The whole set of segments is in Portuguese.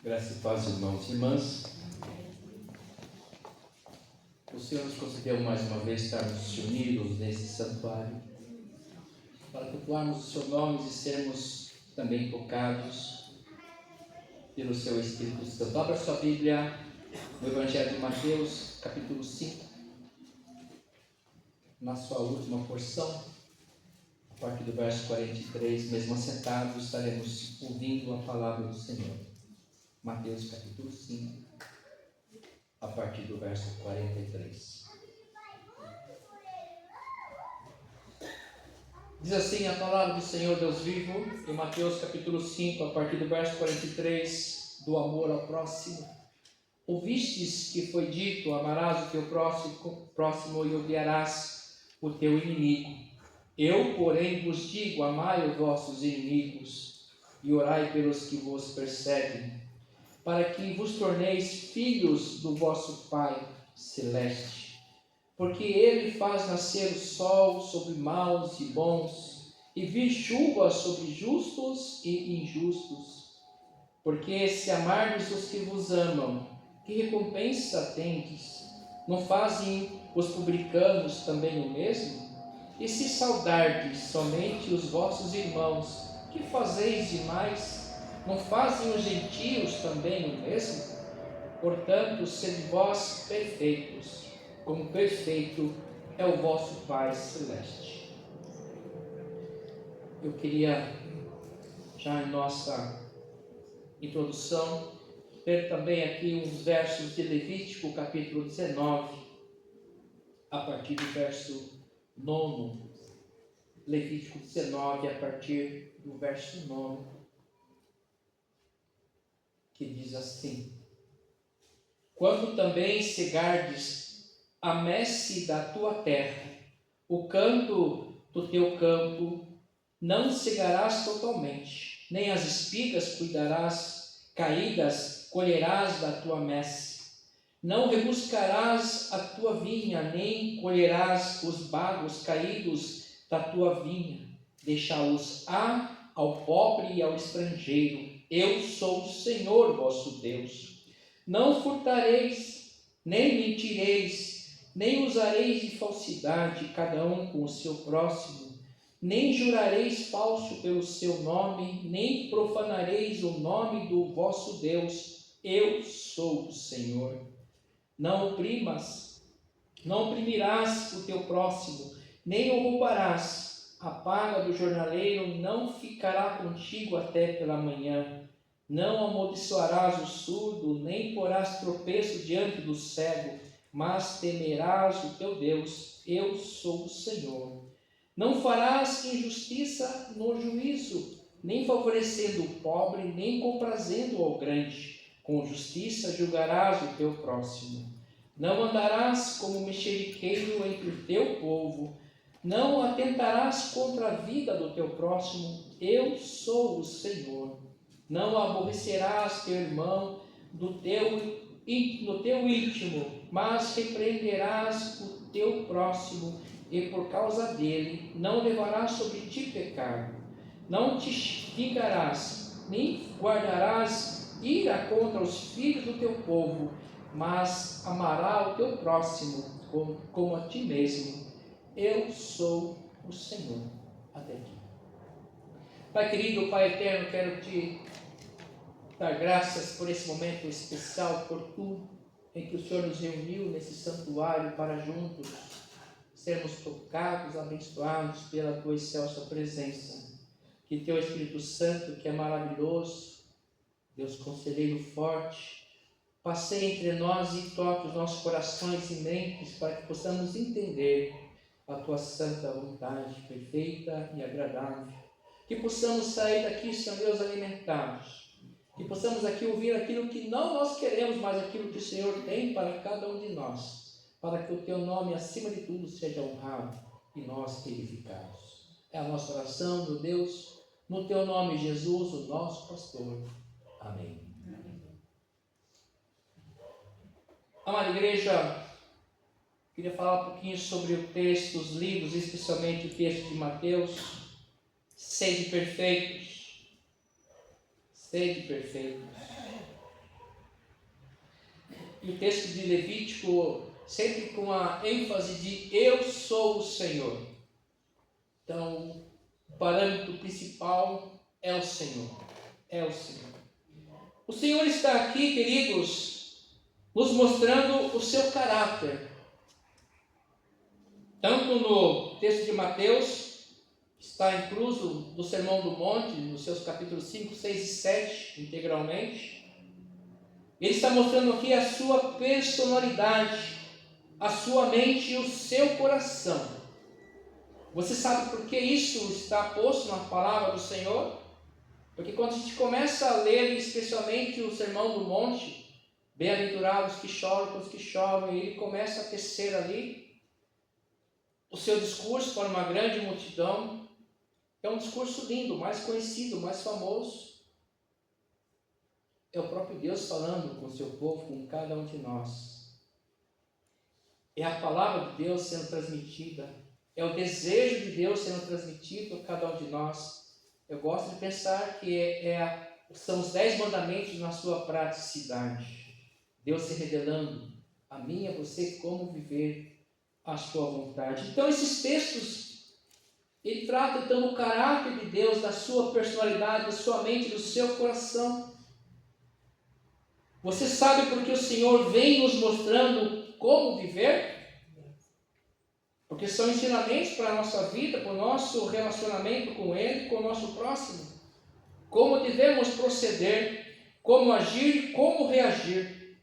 Graças e paz, irmãos e irmãs. O Senhor nos concedeu mais uma vez estarmos unidos nesse santuário para cultuarmos o seu nome e sermos também tocados pelo seu Espírito Santo. Abra sua Bíblia no Evangelho de Mateus, capítulo 5, na sua última porção, a partir do verso 43, mesmo assentados, estaremos ouvindo a palavra do Senhor. Mateus capítulo 5, a partir do verso 43. Diz assim a palavra do Senhor Deus vivo, em Mateus capítulo 5, a partir do verso 43, do amor ao próximo. Ouvistes que foi dito, amarás o teu próximo e odiarás o teu inimigo. Eu, porém, vos digo, amai os vossos inimigos e orai pelos que vos perseguem, para que vos torneis filhos do vosso Pai Celeste. Porque Ele faz nascer o sol sobre maus e bons, e vir chuva sobre justos e injustos. Porque se amardes os que vos amam, que recompensa tendes? Não fazem os publicanos também o mesmo? E se saudardes somente os vossos irmãos, que fazeis demais? Não fazem os gentios também o mesmo? Portanto, sede vós perfeitos, como perfeito é o vosso Pai Celeste. Eu queria, já em nossa introdução, ter também aqui uns versos de Levítico, capítulo 19, a partir do verso 9. Levítico 19, a partir do verso 9. Que diz assim: quando também cegardes a messe da tua terra, o canto do teu campo, não cegarás totalmente, nem as espigas cuidarás caídas, colherás da tua messe. Não rebuscarás a tua vinha, nem colherás os bagos caídos da tua vinha. Deixá-los ao pobre e ao estrangeiro. Eu sou o Senhor vosso Deus. Não furtareis, nem mentireis, nem usareis de falsidade, cada um com o seu próximo, nem jurareis falso pelo seu nome, nem profanareis o nome do vosso Deus. Eu sou o Senhor. Não oprimirás o teu próximo, nem o roubarás. A paga do jornaleiro não ficará contigo até pela manhã. Não amaldiçoarás o surdo, nem porás tropeço diante do cego, mas temerás o teu Deus. Eu sou o Senhor. Não farás injustiça no juízo, nem favorecendo o pobre, nem comprazendo ao grande. Com justiça julgarás o teu próximo. Não andarás como mexeriqueiro entre o teu povo. Não atentarás contra a vida do teu próximo. Eu sou o Senhor. Não aborrecerás teu irmão no teu íntimo, mas repreenderás o teu próximo, e por causa dele não levarás sobre ti pecado. Não te vingarás, nem guardarás ira contra os filhos do teu povo, mas amarás o teu próximo como a ti mesmo. Eu sou o Senhor. Até aqui. Pai querido, Pai eterno, quero te dar graças por esse momento especial, oportuno, em que o Senhor nos reuniu nesse santuário para juntos sermos tocados, abençoados pela tua excelsa presença. Que teu Espírito Santo, que é maravilhoso, Deus conselheiro forte, passeie entre nós e toque os nossos corações e mentes para que possamos entender a tua santa vontade perfeita e agradável. Que possamos sair daqui, Senhor Deus, alimentados. Que possamos aqui ouvir aquilo que não nós queremos, mas aquilo que o Senhor tem para cada um de nós. Para que o teu nome, acima de tudo, seja honrado e nós edificados. É a nossa oração, meu Deus, no teu nome, Jesus, o nosso pastor. Amém. Amada igreja, queria falar um pouquinho sobre o texto, os livros, especialmente o texto de Mateus. Sede perfeitos. Sede perfeitos. e o texto de Levítico sempre com a ênfase de eu sou o Senhor. Então, o parâmetro principal é o Senhor. É o Senhor. O Senhor está aqui, queridos, nos mostrando o seu caráter. Tanto no texto de Mateus, que está incluso no Sermão do Monte, nos seus capítulos 5, 6 e 7, integralmente, ele está mostrando aqui a sua personalidade, a sua mente e o seu coração. Você sabe por que isso está posto na palavra do Senhor? Porque quando a gente começa a ler, especialmente o Sermão do Monte, bem-aventurados que choram com os que choram, e ele começa a tecer ali o seu discurso para uma grande multidão. É um discurso lindo, mais conhecido, mais famoso. É o próprio Deus falando com o seu povo, com cada um de nós. É a palavra de Deus sendo transmitida. É o desejo de Deus sendo transmitido a cada um de nós. Eu gosto de pensar que são os 10 mandamentos na sua praticidade. Deus se revelando a mim e a você como viver a sua vontade. Então esses textos, ele trata então do caráter de Deus, da sua personalidade, da sua mente, do seu coração. Você sabe porque o Senhor vem nos mostrando como viver? Porque são ensinamentos para a nossa vida, para o nosso relacionamento com Ele, com o nosso próximo. Como devemos proceder, como agir e como reagir.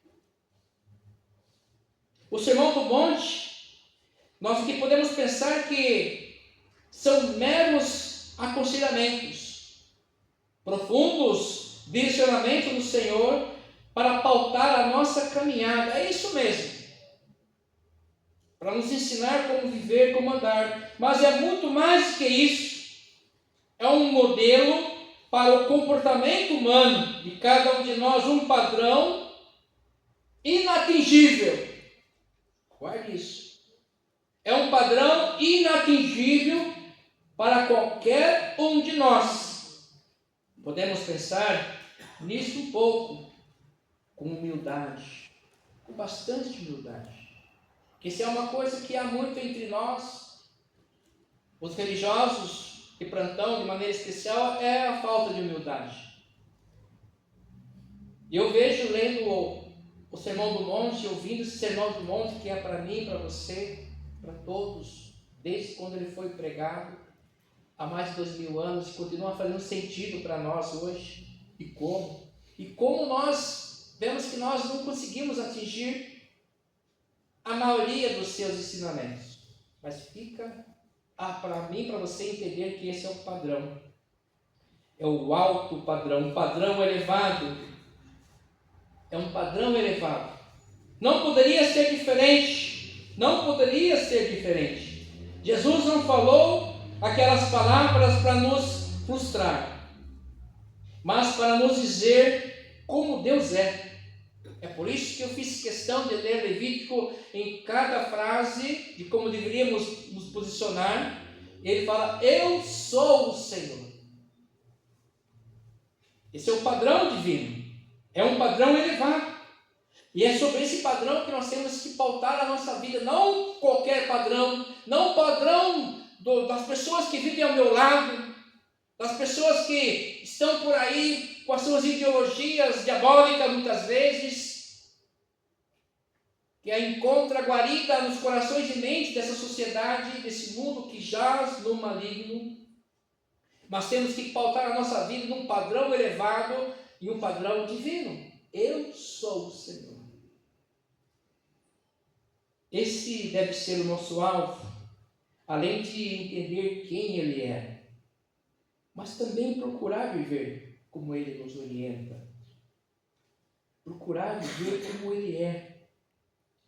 O Sermão do Monte, nós aqui podemos pensar que são meros aconselhamentos, profundos direcionamentos do Senhor para pautar a nossa caminhada. É isso mesmo. Para nos ensinar como viver, como andar. Mas é muito mais que isso. É um modelo para o comportamento humano de cada um de nós, um padrão inatingível. Guarde isso. É um padrão inatingível para qualquer um de nós. Podemos pensar nisso um pouco, com humildade, com bastante humildade. Que se é uma coisa que há muito entre nós, os religiosos de plantão, de maneira especial, é a falta de humildade. E eu vejo, lendo o Sermão do Monte, ouvindo esse Sermão do Monte, que é para mim, para você, para todos, desde quando ele foi pregado, há mais de 2000 anos, e continua fazendo sentido para nós hoje. E como? E como nós vemos que nós não conseguimos atingir a maioria dos seus ensinamentos. Mas fica para mim, para você entender que esse é o padrão. É o alto padrão, um padrão elevado. É um padrão elevado. Não poderia ser diferente. Não poderia ser diferente. Jesus não falou aquelas palavras para nos frustrar, mas para nos dizer como Deus é. É por isso que eu fiz questão de ler Levítico em cada frase, de como deveríamos nos posicionar. Ele fala, eu sou o Senhor. Esse é o padrão divino. É um padrão elevado. E é sobre esse padrão que nós temos que pautar a nossa vida. Não qualquer padrão. Não o padrão das pessoas que vivem ao meu lado. Das pessoas que estão por aí com as suas ideologias diabólicas muitas vezes, que a encontra guarida nos corações e mentes dessa sociedade, desse mundo que jaz no maligno. Mas temos que pautar a nossa vida num padrão elevado e um padrão divino. Eu sou o Senhor. Esse deve ser o nosso alvo, além de entender quem Ele é, mas também procurar viver como Ele nos orienta. Procurar viver como Ele é,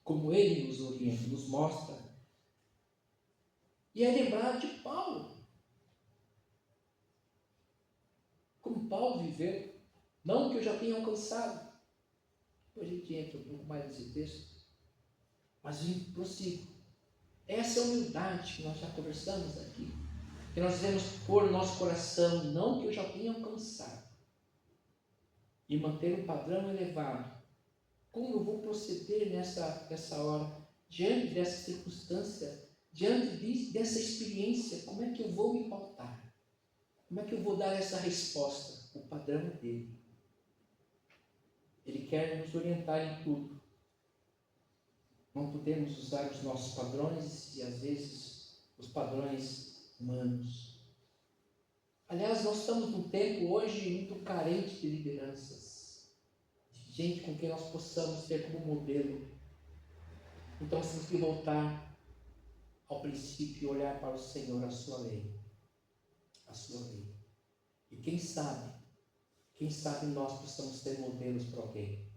como Ele nos orienta, nos mostra. E é lembrar de Paulo. Como Paulo viveu, não que eu já tenha alcançado. Depois a gente entra um pouco mais nesse texto. Mas eu prossigo. Essa é a humildade que nós já conversamos aqui. Que nós devemos pôr no nosso coração, não que eu já tenha alcançado. E manter um padrão elevado Como eu vou proceder nessa hora? Diante dessa circunstância, diante dessa experiência, como é que eu vou me pautar? Como é que eu vou dar essa resposta? O padrão dele. Ele quer nos orientar em tudo. Não podemos usar os nossos padrões e, às vezes, os padrões humanos. Aliás, nós estamos num tempo hoje muito carente de lideranças, de gente com quem nós possamos ter como modelo. Então, nós temos que voltar ao princípio e olhar para o Senhor, a sua lei. A sua lei. E quem sabe nós possamos ter modelos para alguém,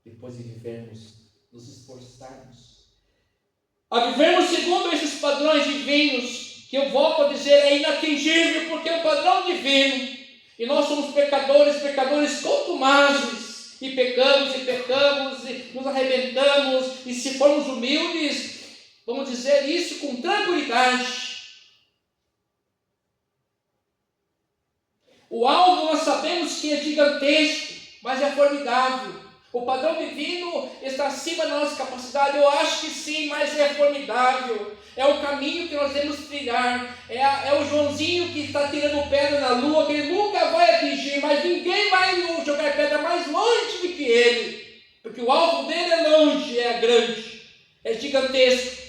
depois de vivermos, nos esforçarmos a vivermos segundo esses padrões divinos, que eu volto a dizer, é inatingível, porque é um padrão divino, e nós somos pecadores contumazes, e pecamos, e nos arrebentamos, e se formos humildes, vamos dizer isso com tranquilidade. O alvo nós sabemos que é gigantesco, mas é formidável. O padrão divino está acima da nossa capacidade. Eu acho que sim, mas é formidável. É o caminho que nós devemos trilhar. É o Joãozinho que está tirando pedra na lua, que ele nunca vai atingir, mas ninguém vai jogar pedra mais longe do que ele. Porque o alvo dele é longe, é grande, é gigantesco.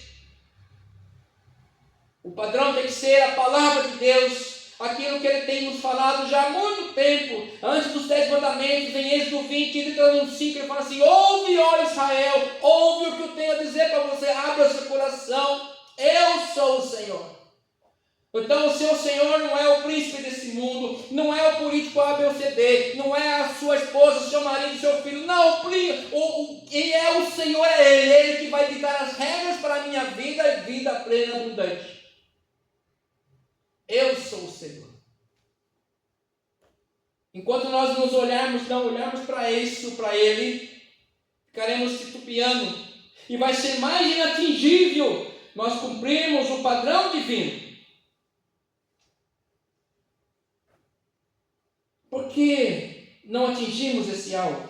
O padrão tem que ser a palavra de Deus. Aquilo que ele tem nos falado já há muito tempo, antes dos 10 mandamentos, em Êxodo 20, Deuteronômio 5, ele fala assim: ouve, ó Israel, ouve o que eu tenho a dizer para você, abre o seu coração, eu sou o Senhor. Então o seu Senhor não é o príncipe desse mundo, não é o político ABCD, não é a sua esposa, o seu marido, o seu filho, não, quem é o Senhor é Ele que vai ditar as regras para a minha vida e vida plena e abundante. Eu sou o Senhor. Enquanto nós não olharmos para isso, para Ele, ficaremos titubeando. E vai ser mais inatingível nós cumprirmos o padrão divino. Por que não atingimos esse alvo?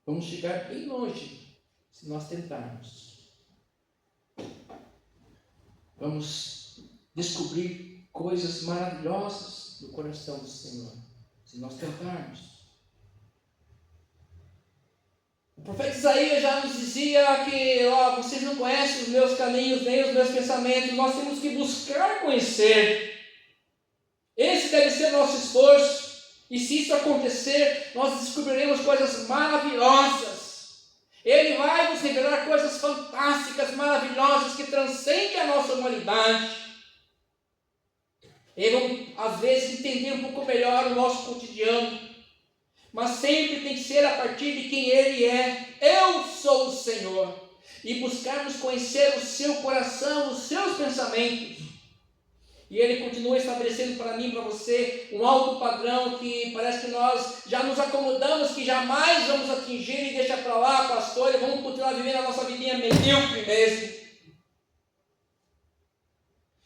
Vamos chegar bem longe se nós tentarmos. Vamos descobrir coisas maravilhosas no coração do Senhor, se nós tentarmos. O profeta Isaías já nos dizia que vocês não conhecem os meus caminhos, nem os meus pensamentos. Nós temos que buscar conhecer. Esse deve ser o nosso esforço. E se isso acontecer, nós descobriremos coisas maravilhosas. Ele vai nos revelar coisas fantásticas, maravilhosas, que transcendem a nossa humanidade. E vamos, às vezes, entender um pouco melhor o nosso cotidiano. Mas sempre tem que ser a partir de quem Ele é. Eu sou o Senhor. E buscarmos conhecer o seu coração, os seus pensamentos. E Ele continua estabelecendo para mim e para você um alto padrão que parece que nós já nos acomodamos, que jamais vamos atingir e deixa para lá, pastor, e vamos continuar vivendo a nossa vidinha medíocre mesmo.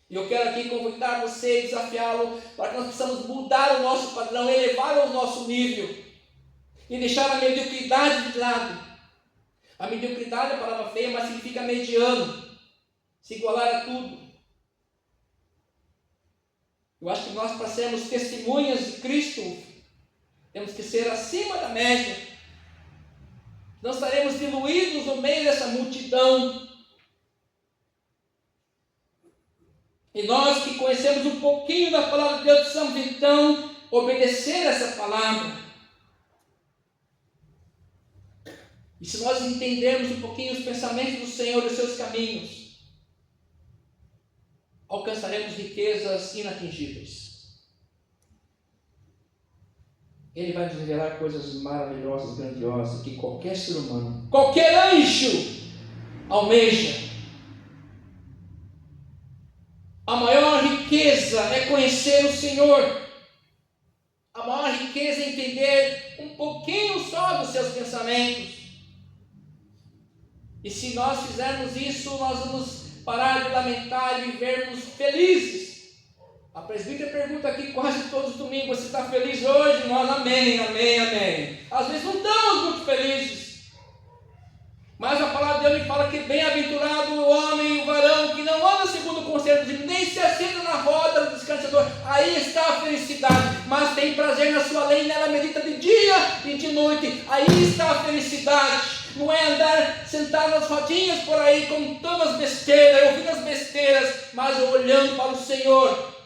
E eu quero aqui convidar você e desafiá-lo para que nós possamos mudar o nosso padrão, elevar o nosso nível e deixar a mediocridade de lado. A mediocridade é a palavra feia, mas significa mediano, se igualar a tudo. Eu acho que nós, para sermos testemunhas de Cristo, temos que ser acima da média. Não estaremos diluídos no meio dessa multidão. E nós que conhecemos um pouquinho da palavra de Deus, precisamos então obedecer essa palavra. E se nós entendermos um pouquinho os pensamentos do Senhor e os seus caminhos, alcançaremos riquezas inatingíveis. Ele vai nos revelar coisas maravilhosas, grandiosas, que qualquer ser humano, qualquer anjo almeja. A maior riqueza é conhecer o Senhor. A maior riqueza é entender um pouquinho só dos seus pensamentos. E se nós fizermos isso, nós vamos parar de lamentar e vivermos felizes. A presbítera pergunta aqui quase todos os domingos: você está feliz hoje? Nós, amém, amém, amém. Às vezes não estamos muito felizes. Mas a palavra de Deus me fala que bem-aventurado o homem e o varão que não anda segundo o conselho dos ímpios, nem se assenta na roda do descansador. Aí está a felicidade. Mas tem prazer na sua lei, nela medita de dia e de noite. Aí está a felicidade. Não é andar sentado nas rodinhas por aí contando as besteiras, ouvindo as besteiras, mas olhando para o Senhor.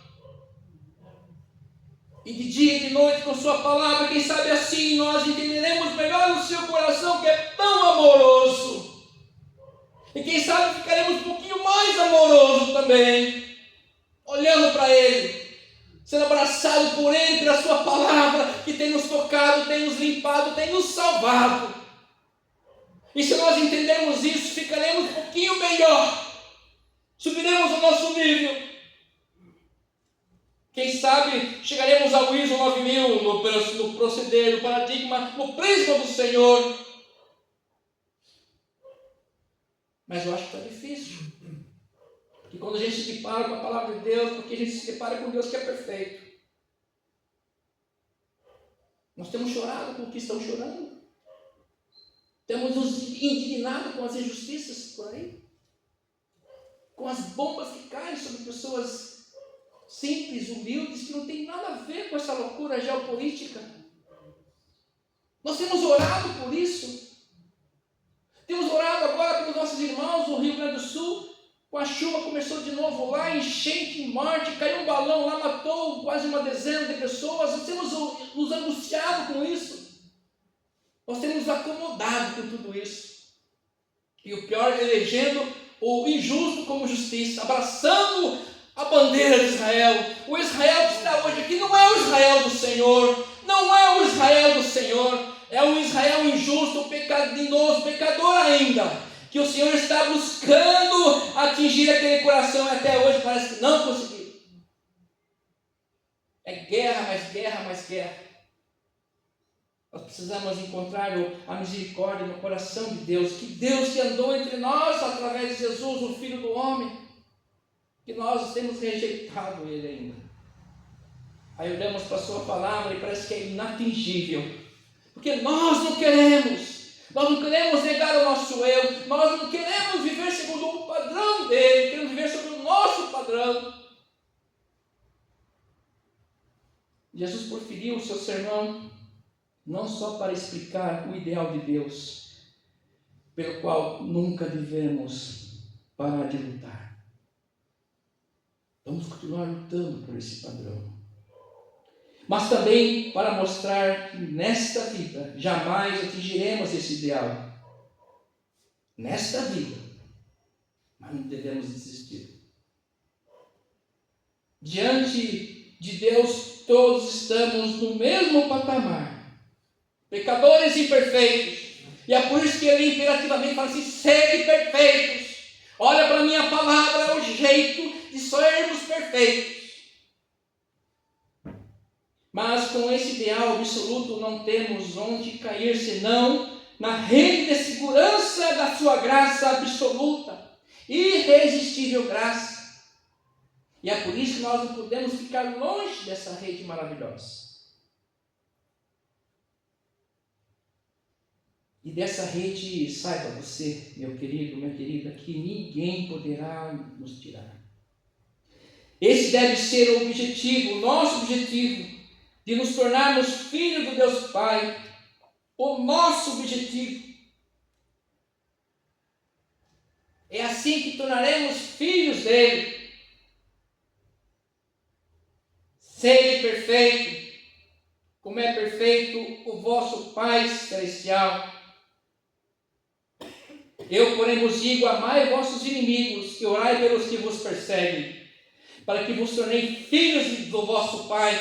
E de dia e de noite com sua palavra, quem sabe assim nós entenderemos melhor o seu coração que é tão amoroso. E quem sabe ficaremos um pouquinho mais amoroso também, olhando para Ele, sendo abraçado por Ele, pela sua palavra, que tem nos tocado, tem nos limpado, tem nos salvado. E se nós entendermos isso, ficaremos um pouquinho melhor, subiremos o nosso nível. Quem sabe chegaremos ao ISO 9000 no proceder, no paradigma, no prisma do Senhor. Mas eu acho que está difícil. Porque quando a gente se depara com a palavra de Deus, porque a gente se depara com Deus que é perfeito. Nós temos chorado com o que estão chorando. Temos nos indignado com as injustiças por aí. Com as bombas que caem sobre pessoas simples, humildes, que não tem nada a ver com essa loucura geopolítica. Nós temos orado por isso. Temos orado agora pelos nossos irmãos no Rio Grande do Sul. Com a chuva começou de novo lá, enchente, morte, caiu um balão lá, matou quase uma dezena de pessoas. Nós temos nos angustiado com isso. Nós temos nos acomodado com tudo isso. E o pior, elegendo o injusto como justiça, abraçando a bandeira de Israel. O Israel que está hoje aqui não é o Israel do Senhor, não é o Israel do Senhor, é um Israel injusto, pecaminoso, pecador ainda, que o Senhor está buscando atingir aquele coração e até hoje parece que não conseguiu. É guerra, mais guerra, mais guerra. Nós precisamos encontrar a misericórdia no coração de Deus, que Deus que andou entre nós através de Jesus, o Filho do Homem, que nós temos rejeitado Ele ainda. Aí olhamos para a sua palavra e parece que é inatingível, porque nós não queremos negar o nosso eu, nós não queremos viver segundo o padrão dele, queremos viver segundo o nosso padrão. Jesus proferiu o seu sermão não só para explicar o ideal de Deus, pelo qual nunca devemos parar de lutar. Vamos continuar lutando por esse padrão. Mas também para mostrar que nesta vida jamais atingiremos esse ideal. Nesta vida. Mas não devemos desistir. Diante de Deus, todos estamos no mesmo patamar. Pecadores imperfeitos. E é por isso que ele imperativamente fala assim: sede perfeitos. Olha para a minha palavra, é o jeito de sermos perfeitos. Mas com esse ideal absoluto não temos onde cair senão na rede de segurança da sua graça absoluta, irresistível graça. E é por isso que nós não podemos ficar longe dessa rede maravilhosa. E dessa rede, saiba você, meu querido, minha querida, que ninguém poderá nos tirar. Esse deve ser o objetivo, o nosso objetivo, de nos tornarmos filhos do Deus Pai. O nosso objetivo. É assim que tornaremos filhos dele. Sede perfeito, como é perfeito o vosso Pai Celestial. Eu, porém, vos digo: amai vossos inimigos e orai pelos que vos perseguem, para que vos torneis filhos do vosso Pai.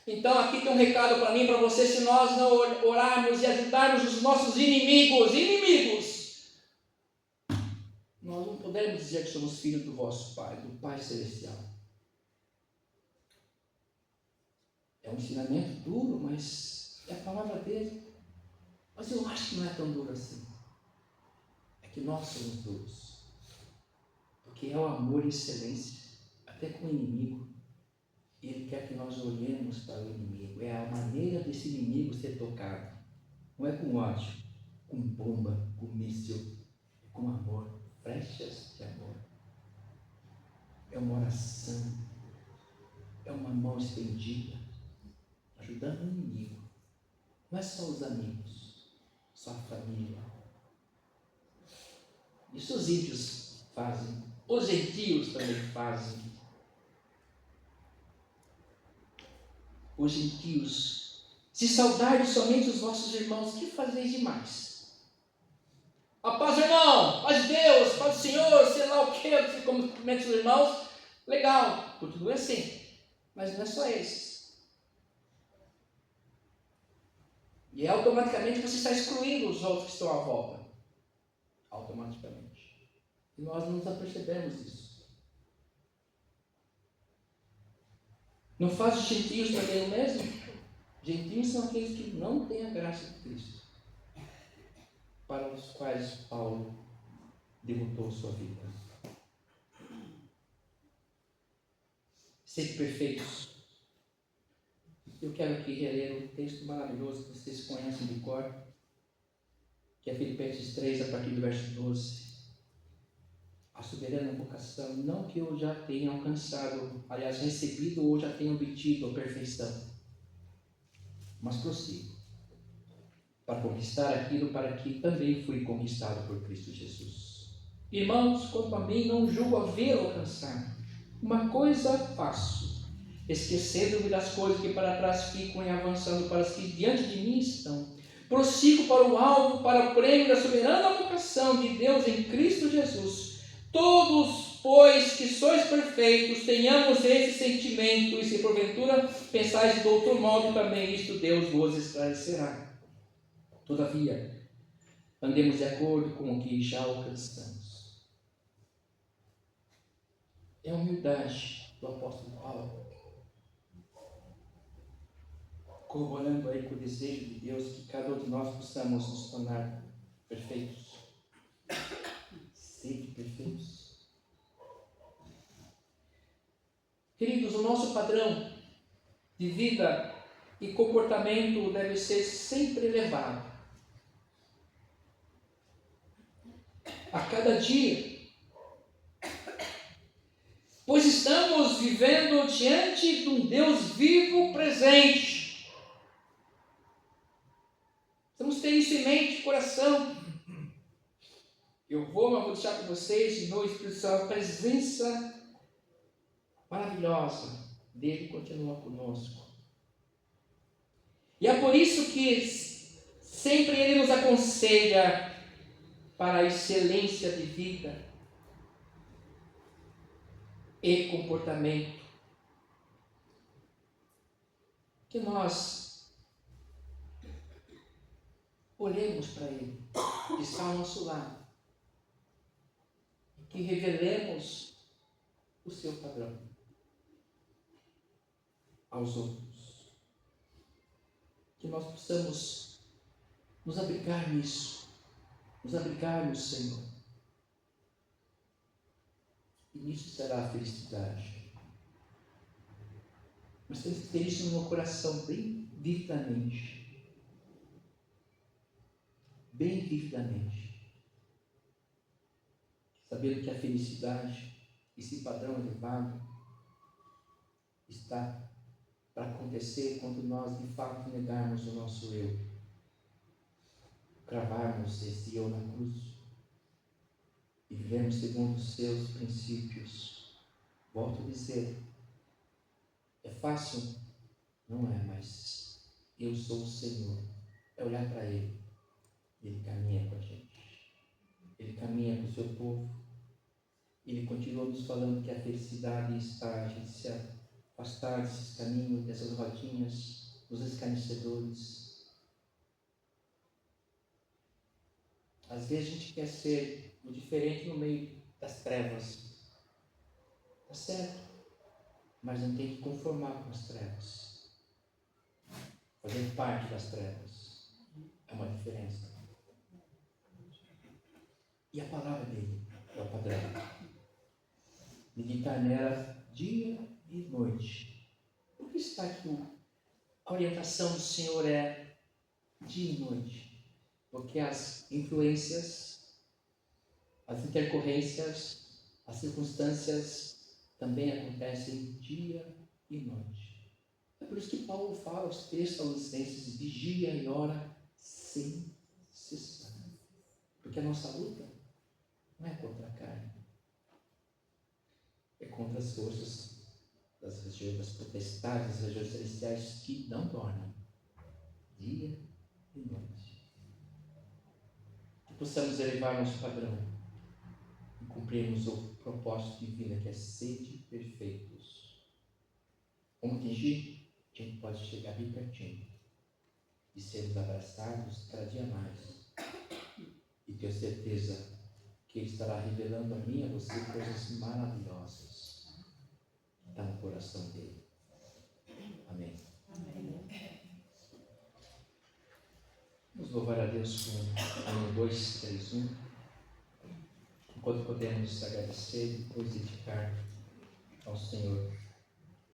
Então aqui tem um recado para mim e para você: se nós não orarmos e ajudarmos os nossos inimigos, nós não podemos dizer que somos filhos do vosso Pai, do Pai Celestial. É um ensinamento duro, mas é a palavra dele. Mas eu acho que não é tão duro assim. É que nós somos duros. Porque é o amor em excelência, até com o inimigo. Ele quer que nós olhemos para o inimigo. É a maneira desse inimigo ser tocado. Não é com ódio, com bomba, com míssil, é com amor, flechas de amor. É uma oração, é uma mão estendida, ajudando o inimigo. Não é só os amigos, só a família. Isso os ímpios fazem, os gentios também fazem. Os gentios, se saudarem somente os vossos irmãos, que fazeis demais? A paz, irmão, paz de Deus, paz do Senhor, sei lá o que, você cumprimenta os irmãos, legal, continua assim, mas não é só esses. E automaticamente você está excluindo os outros que estão à volta. Automaticamente. E nós não nos apercebemos disso. Não faz os gentios também o mesmo? Gentios são aqueles que não têm a graça de Cristo, para os quais Paulo derrotou sua vida. Sede perfeitos. Eu quero aqui reler um texto maravilhoso que vocês conhecem de cor, que é Filipenses 3, a partir do verso 12. A soberana vocação, não que eu já tenha alcançado, aliás, recebido ou já tenha obtido a perfeição, mas prossigo, para conquistar aquilo para que também fui conquistado por Cristo Jesus. Irmãos, quanto a mim, não julgo havê-lo alcançado. Uma coisa faço, esquecendo-me das coisas que para trás ficam e avançando para as que diante de mim estão. Prossigo para o alvo, para o prêmio da soberana vocação de Deus em Cristo Jesus. Todos, pois, que sois perfeitos, tenhamos esse sentimento, e se porventura pensais de outro modo, também isto Deus vos esclarecerá. Todavia, andemos de acordo com o que já alcançamos. É a humildade do apóstolo Paulo, corroborando aí com o desejo de Deus que cada um de nós possamos nos tornar perfeitos. Sempre perfeitos. Queridos, o nosso padrão de vida e comportamento deve ser sempre elevado. A cada dia. Pois estamos vivendo diante de um Deus vivo presente. Precisamos ter isso em mente, coração. Eu vou deixar com vocês de novo a presença maravilhosa dele continua conosco. E é por isso que sempre ele nos aconselha para a excelência de vida e comportamento. Que nós olhemos para ele, que está ao nosso lado, e que revelemos o seu padrão aos outros. Que nós possamos nos abrigar nisso, nos abrigar no Senhor. E nisso será a felicidade. Mas temos que ter isso no meu coração bem vividamente. Bem vividamente. Sabendo que a felicidade, esse padrão elevado, está para acontecer quando nós de fato negarmos o nosso eu, cravarmos esse eu na cruz e vivermos segundo os seus princípios. Volto a dizer, é fácil? Não é, mas eu sou o Senhor. É olhar para Ele. Ele caminha com a gente. Ele caminha com o seu povo. Ele continua nos falando que a felicidade está a gente se afastar desses caminhos, dessas rodinhas, dos escarnecedores. Às vezes a gente quer ser o diferente no meio das trevas. Está certo, mas não tem que conformar com as trevas. Fazer parte das trevas é uma diferença. E a palavra dele é o padrão. Meditar nela dia e noite. está que a orientação do Senhor é dia e noite, porque as influências, as intercorrências, as circunstâncias também acontecem dia e noite. É por isso que Paulo fala aos Tessalonicenses: vigia e ora sem cessar. Porque a nossa luta não é contra a carne, é contra as forças das regiões, das potestades, das regiões celestiais que não dormem dia e noite. Que possamos elevar nosso padrão e cumprirmos o propósito divino, que é sede perfeitos. Como atingir? A gente pode chegar bem pertinho e sermos abraçados cada dia mais, e ter certeza que Ele estará revelando a mim e a você coisas maravilhosas que estão no coração dele. Amém. Vamos louvar a Deus com 1, 2, 3, 1. Enquanto podemos agradecer e depois dedicar ao Senhor